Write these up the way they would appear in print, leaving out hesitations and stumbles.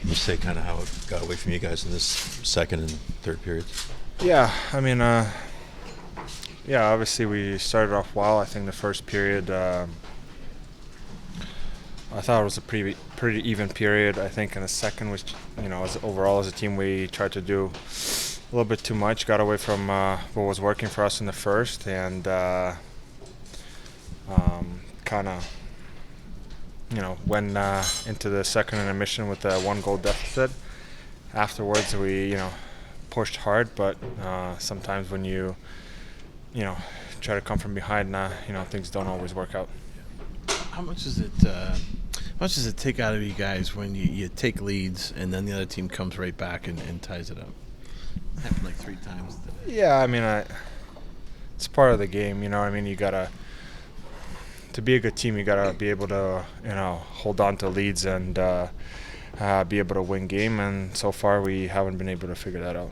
Can you say kind of how it got away from you guys in this second and third periods? Yeah, I mean, obviously we started off well. I think the first period, I thought it was a pretty even period. I think in the second, was, overall as a team, we tried to do a little bit too much, got away from what was working for us in the first, and kind of, went into the second intermission with a 1-goal deficit. Afterwards, we, pushed hard, but sometimes when you try to come from behind, things don't always work out. How much does it take out of you guys when you take leads and then the other team comes right back and ties it up? It happened like 3 times today. Yeah, I mean, it's part of the game. You gotta, to be a good team, you gotta be able to, hold on to leads and be able to win game. And so far, we haven't been able to figure that out.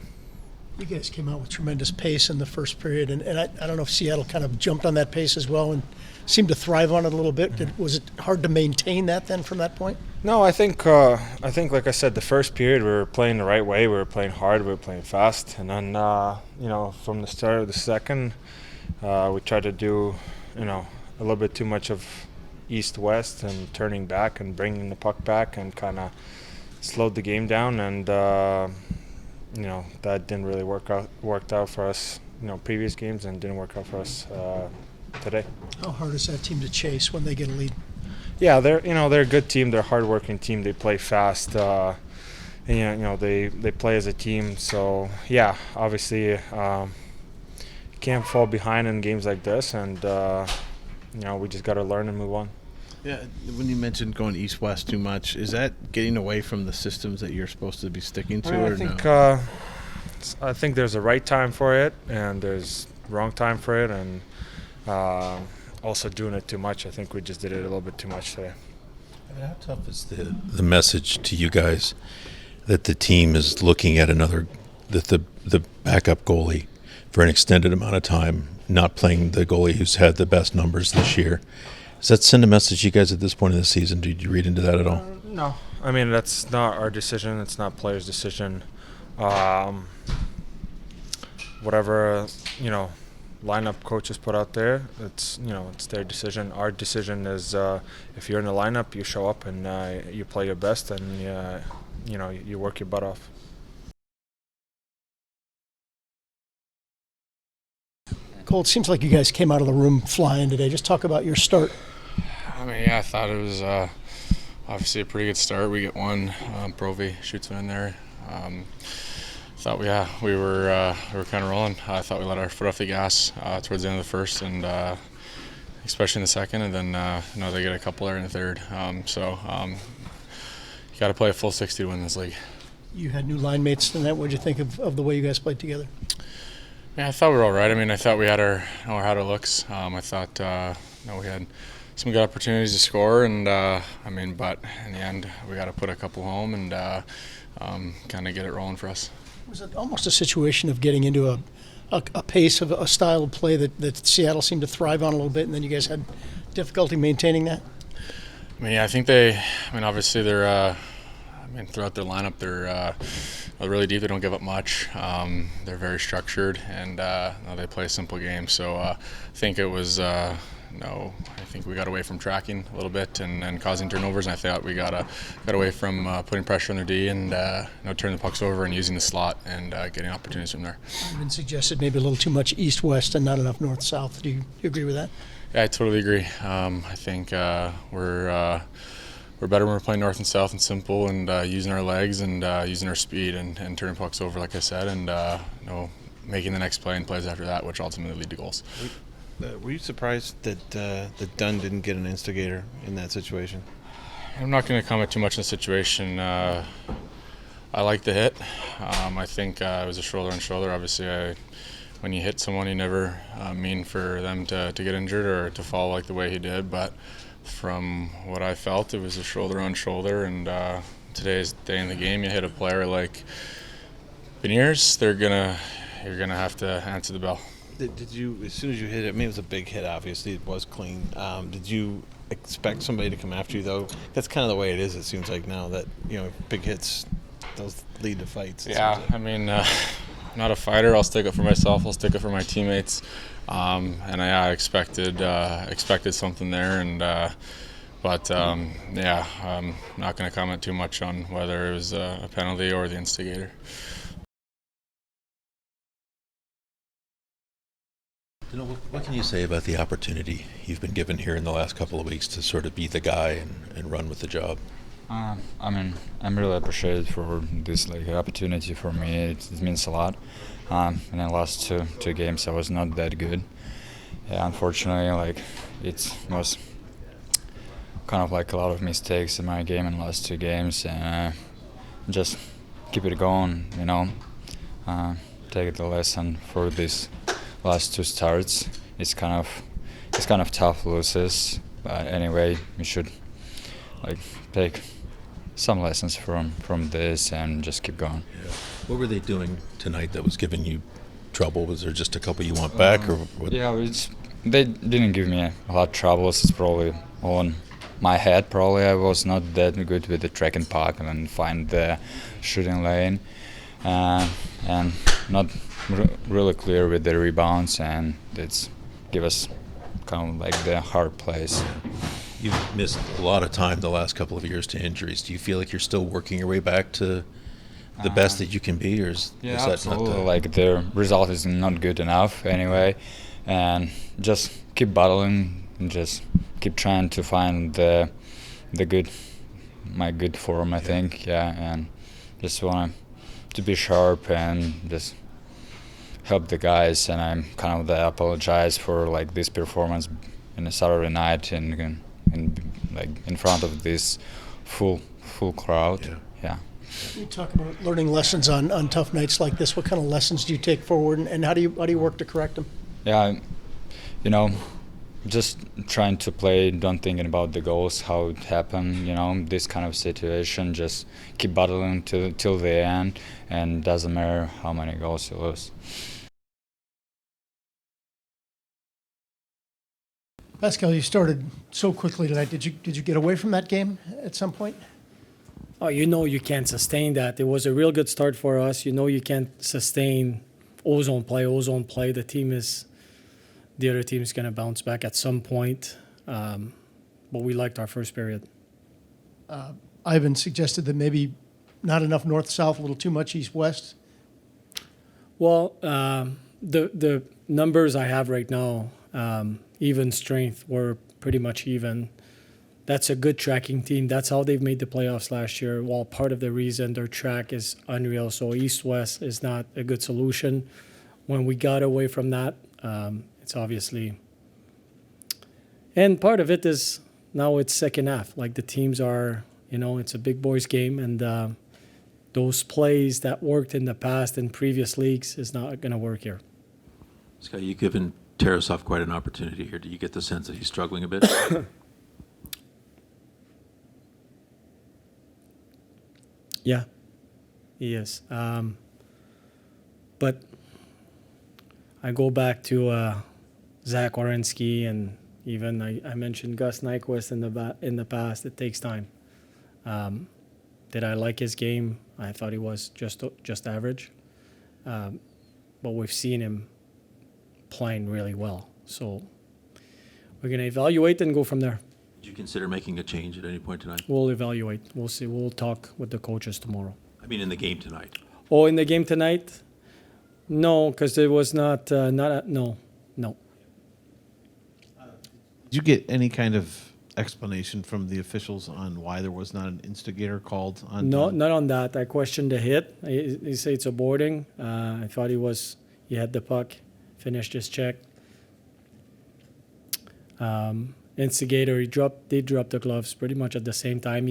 You guys came out with tremendous pace in the first period, and I don't know if Seattle kind of jumped on that pace as well and seemed to thrive on it a little bit. Was it hard to maintain that then from that point? No, I think like I said, the first period we were playing the right way. We were playing hard. We were playing fast, and then from the start of the second, we tried to do a little bit too much of east-west and turning back and bringing the puck back and kind of slowed the game down, and that didn't really worked out for us. Previous games, and didn't work out for us today. How hard is that team to chase when they get a lead? Yeah, they're a good team. They're a hard-working team. They play fast. And, they play as a team. So yeah, obviously, you can't fall behind in games like this, and we just got to learn and move on. Yeah, when you mentioned going east-west too much, is that getting away from the systems that you're supposed to be sticking to? I think there's a right time for it, and there's wrong time for it, and also doing it too much. I think we just did it a little bit too much today. I mean, how tough is the message to you guys that the team is looking at the backup goalie for an extended amount of time, not playing the goalie who's had the best numbers this year? Does that send a message to you guys at this point in the season? Did you read into that at all? No. I mean, that's not our decision. It's not players' decision. Whatever, lineup coaches put out there, it's their decision. Our decision is if you're in the lineup, you show up and you play your best, and you work your butt off. Cole, it seems like you guys came out of the room flying today. Just talk about your start. I mean, yeah, I thought it was obviously a pretty good start. We get one. Provi shoots one in there. Thought we were kind of rolling. I thought we let our foot off the gas towards the end of the first, and especially in the second, and then they get a couple there in the third. You got to play a full 60 to win this league. You had new line mates tonight. What did you think of the way you guys played together? Yeah, I thought we were all right. I mean, I thought we had our looks. I thought we had some good opportunities to score, and but in the end, we got to put a couple home and kind of get it rolling for us. Was it almost a situation of getting into a pace of a style of play that Seattle seemed to thrive on a little bit, and then you guys had difficulty maintaining that? I mean, yeah, I think obviously they're, throughout their lineup, they're really deep. They don't give up much. They're very structured, and they play a simple game. So I think it was, I think we got away from tracking a little bit and causing turnovers, and I thought we got away from putting pressure on their D and turning the pucks over and using the slot and getting opportunities from there. It's been suggested maybe a little too much east-west and not enough north-south. Do you agree with that? Yeah, I totally agree. I think we're better when we're playing north and south and simple and using our legs and using our speed and turning pucks over, like I said, and making the next play and plays after that, which ultimately lead to goals. Were you surprised that Dunn didn't get an instigator in that situation? I'm not going to comment too much on the situation. I like the hit. I think it was a shoulder on shoulder. Obviously, when you hit someone, you never mean for them to get injured or to fall like the way he did. But from what I felt, it was a shoulder on shoulder. And today's day in the game, you hit a player like Beniers, you're gonna have to answer the bell. Did you, as soon as you hit it, I mean, it was a big hit, obviously, it was clean. Did you expect somebody to come after you, though? That's kind of the way it is, it seems like now, that, big hits, those lead to fights. Yeah, I mean, not a fighter. I'll stick up for myself. I'll stick up for my teammates. And I expected something there, but yeah, I'm not going to comment too much on whether it was a penalty or the instigator. What can you say about the opportunity you've been given here in the last couple of weeks to sort of be the guy and run with the job? I mean, I'm really appreciated for this opportunity for me. It means a lot. In the last two games, I was not that good. Yeah, unfortunately, it was kind of a lot of mistakes in my game in the last two games, and just keep it going. Take the lesson for this last two starts. It's kind of tough losses, but anyway, we should take some lessons from this and just keep going. Yeah. What were they doing tonight that was giving you trouble? Was there just a couple you want back, or what? Yeah, they didn't give me a lot of troubles. It's probably on my head. Probably I was not that good with the track and puck and find the shooting lane, and not really clear with the rebounds, and it's give us kind of the hard place. You've missed a lot of time the last couple of years to injuries. Do you feel like you're still working your way back to the best that you can be, or is that absolutely. not The result is not good enough anyway, and just keep battling and just keep trying to find my good form. I think, and just want to be sharp and just help the guys. And I'm kind of apologize for this performance in a Saturday night and in front of this full crowd. Yeah. You talk about learning lessons on tough nights like this. What kind of lessons do you take forward, and how do you work to correct them? Yeah, just trying to play, don't thinking about the goals, how it happened. This kind of situation, just keep battling till the end, and doesn't matter how many goals you lose. Pascal, you started so quickly tonight. Did you get away from that game at some point? Oh, you can't sustain that. It was a real good start for us. You can't sustain ozone play. The other team is going to bounce back at some point. But we liked our first period. Ivan suggested that maybe not enough north-south, a little too much east-west. Well, the numbers I have right now, even strength, were pretty much even. That's a good tracking team. That's how they've made the playoffs last year. While part of the reason their track is unreal, so east-west is not a good solution. When we got away from that, it's obviously, and part of it is now it's second half. The teams are, it's a big boys game, and those plays that worked in the past in previous leagues is not going to work here. Scott, you've given Tarasov quite an opportunity here. Do you get the sense that he's struggling a bit? Yeah, he is. But I go back to Zach Werenski, and even I mentioned Gus Nyquist in the past. It takes time. Did I like his game? I thought he was just average. But we've seen him playing really well. So we're going to evaluate and go from there. Did you consider making a change at any point tonight? We'll evaluate. We'll see. We'll talk with the coaches tomorrow. I mean, in the game tonight. Oh, in the game tonight? No, because it was not no. Did you get any kind of explanation from the officials on why there was not an instigator called on? No, not on that. I questioned the hit. He said it's a boarding. I thought he had the puck, finished his check. Instigator, they dropped the gloves pretty much at the same time.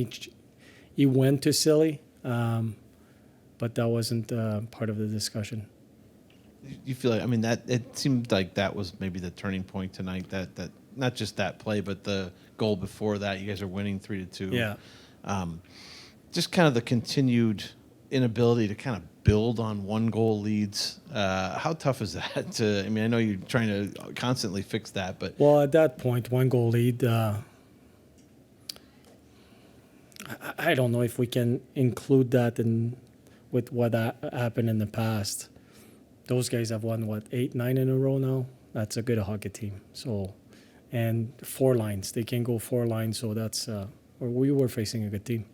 He went to Silly, but that wasn't part of the discussion. You feel like, that it seemed like that was maybe the turning point tonight. That not just that play, but the goal before that. You guys are winning 3-2. Yeah. Just kind of the continued inability to kind of build on one goal leads. How tough is that? I know you're trying to constantly fix that, but Well, at that point, one goal lead, I don't know if we can include that in with what happened in the past. Those guys have won, what, 8, 9 in a row now? That's a good hockey team. So, and 4 lines. They can go 4 lines, so that's, we were facing a good team.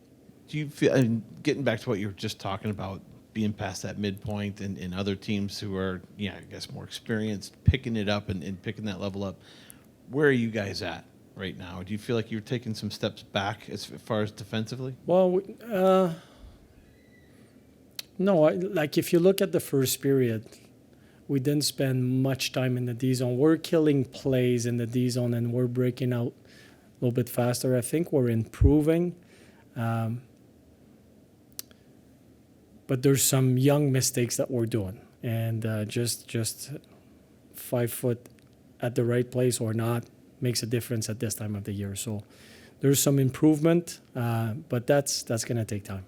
Do you feel, and getting back to what you were just talking about, being past that midpoint and other teams who are, I guess more experienced, picking it up and picking that level up, where are you guys at right now? Do you feel like you're taking some steps back as far as defensively? Well, no, like if you look at the first period, we didn't spend much time in the D zone. We're killing plays in the D zone and we're breaking out a little bit faster. I think we're improving. But there's some young mistakes that we're doing. And just 5 foot at the right place or not makes a difference at this time of the year. So there's some improvement, but that's going to take time.